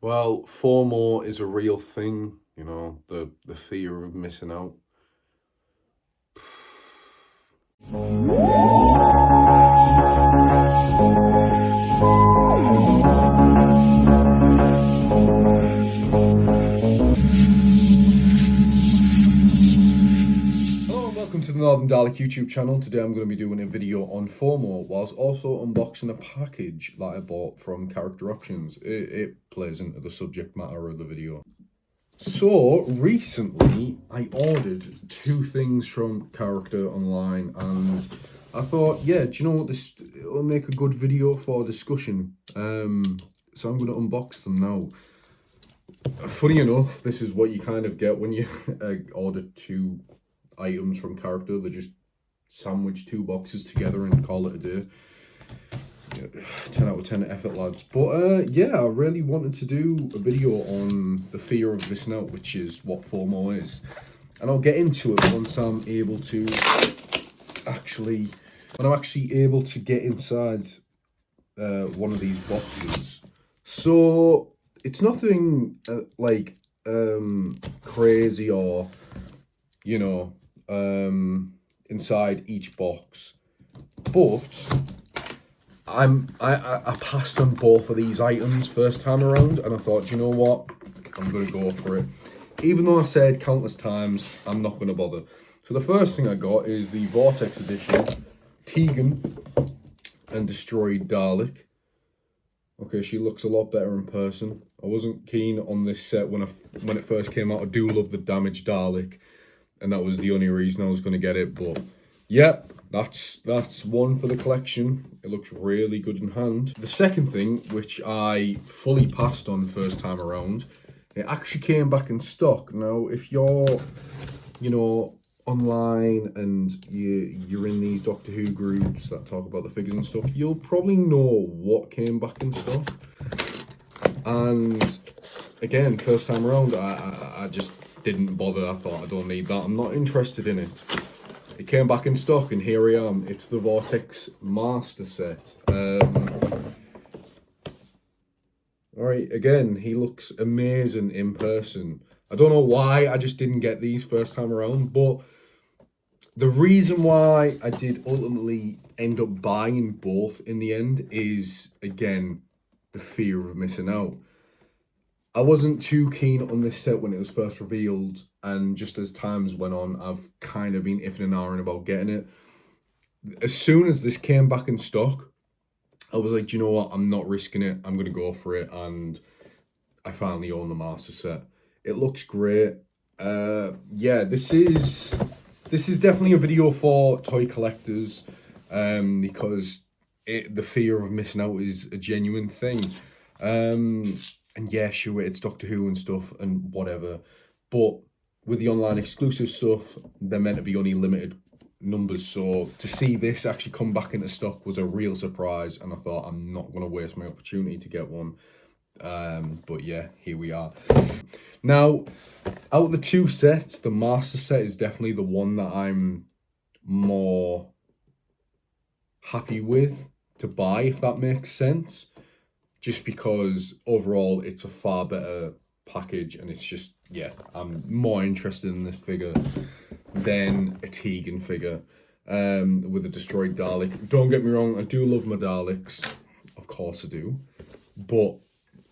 Well, Fomo is a real thing, the fear of missing out. Hello and welcome to the Northern Dalek YouTube channel. Today I'm going to be doing a video on Fomo whilst also unboxing a package that I bought from Character Options. It plays into the subject matter of the video. So, recently I ordered two things from Character Online and I thought, yeah, do you know what, it'll make a good video for discussion. So I'm going to unbox them now. Funny enough, this is what you kind of get when you order two items from Character. They just sandwich two boxes together and call it a day. 10 out of 10 effort, lads. But yeah, I really wanted to do a video on the fear of missing out, which is what Fomo is. And I'll get into it once I'm able to actually able to get inside one of these boxes. So it's nothing crazy or, inside each box. But I passed on both of these items first time around, and I thought, you know what, I'm gonna go for it. Even though I said countless times, I'm not gonna bother. So the first thing I got is the Vortex Edition Tegan and Destroyed Dalek. Okay, she looks a lot better in person. I wasn't keen on this set when it first came out. I do love the Damaged Dalek, and that was the only reason I was gonna get it. But yep. That's one for the collection. It looks really good in hand. The second thing, which I fully passed on first time around, it actually came back in stock. Now, if you're, online and you're in these Doctor Who groups that talk about the figures and stuff, you'll probably know what came back in stock. And again, first time around, I just didn't bother. I thought, I don't need that. I'm not interested in it. It came back in stock, and here I am. It's the Vortex Master Set. Alright, again, he looks amazing in person. I don't know why I just didn't get these first time around, but the reason why I did ultimately end up buying both in the end is, again, the fear of missing out. I wasn't too keen on this set when it was first revealed, and just as times went on, I've kind of been iffing and ahhing about getting it. As soon as this came back in stock, I was like, do you know what? I'm not risking it. I'm going to go for it, and I finally own the Master Set. It looks great. Yeah, this is definitely a video for toy collectors, because the fear of missing out is a genuine thing. And yeah, sure, it's Doctor Who and stuff and whatever. But with the online exclusive stuff, they're meant to be only limited numbers. So to see this actually come back into stock was a real surprise. And I thought, I'm not going to waste my opportunity to get one. But yeah, here we are. Now, out of the two sets, the Master Set is definitely the one that I'm more happy with to buy, if that makes sense. Just because overall it's a far better package, and it's just, yeah, I'm more interested in this figure than a Tegan figure with a Destroyed Dalek. Don't get me wrong, I do love my Daleks, of course I do, but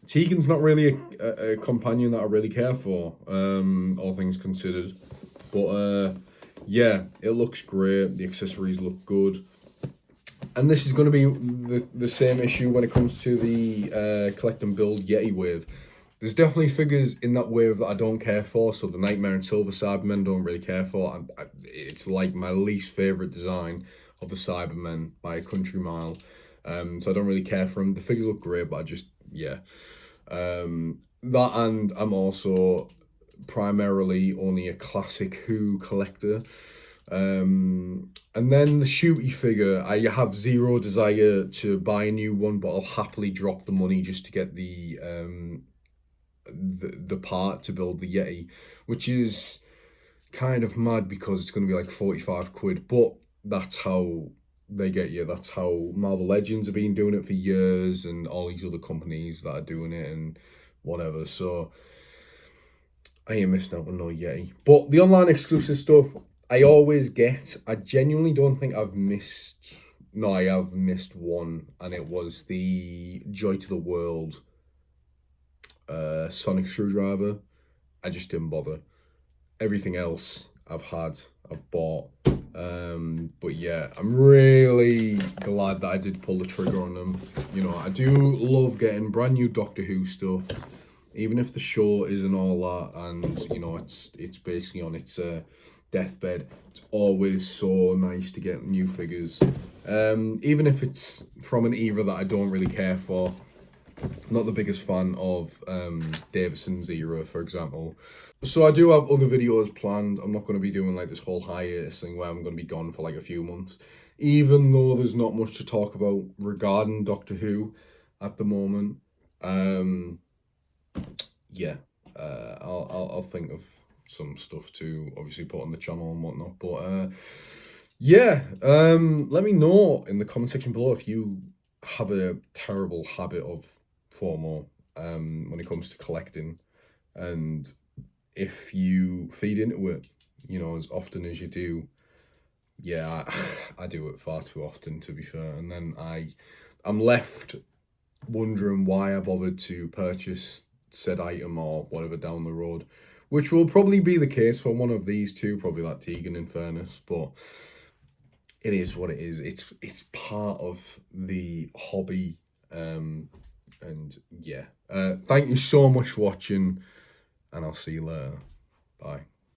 Tegan's not really a companion that I really care for, all things considered. But yeah, it looks great, the accessories look good. And this is going to be the same issue when it comes to the collect and build Yeti wave. There's definitely figures in that wave that I don't care for. So the Nightmare and Silver Cybermen don't really care for. It's like my least favourite design of the Cybermen by a country mile. So I don't really care for them. The figures look great, but I just, yeah. That, and I'm also primarily only a classic Who collector. And then the Shooty figure, I have zero desire to buy a new one, but I'll happily drop the money just to get the part to build the Yeti, which is kind of mad because it's going to be like 45 quid, but that's how they get you. That's how Marvel Legends have been doing it for years, and all these other companies that are doing it, and whatever. So I ain't missing out on no Yeti. But the online exclusive stuff I always get. I genuinely don't think I've missed. No, I have missed one, and it was the Joy to the World sonic screwdriver. I just didn't bother. Everything else I've bought. But yeah, I'm really glad that I did pull the trigger on them. You know, I do love getting brand new Doctor Who stuff, even if the show isn't all that, and you know, it's basically on its deathbed. It's always so nice to get new figures, even if it's from an era that I don't really care for. I'm not the biggest fan of Davison's era, for example. So I do have other videos planned. I'm not going to be doing like this whole hiatus thing where I'm going to be gone for like a few months, even though there's not much to talk about regarding Doctor Who at the moment. Yeah, I'll think of some stuff to obviously put on the channel and whatnot. But yeah, let me know in the comment section below if you have a terrible habit of Fomo when it comes to collecting, and if you feed into it, you know, as often as you do. Yeah, I do it far too often, to be fair, and then I'm left wondering why I bothered to purchase said item or whatever down the road, which will probably be the case for one of these two, probably like Tegan in fairness, but it is what it is. It's part of the hobby, and yeah. Thank you so much for watching, and I'll see you later. Bye.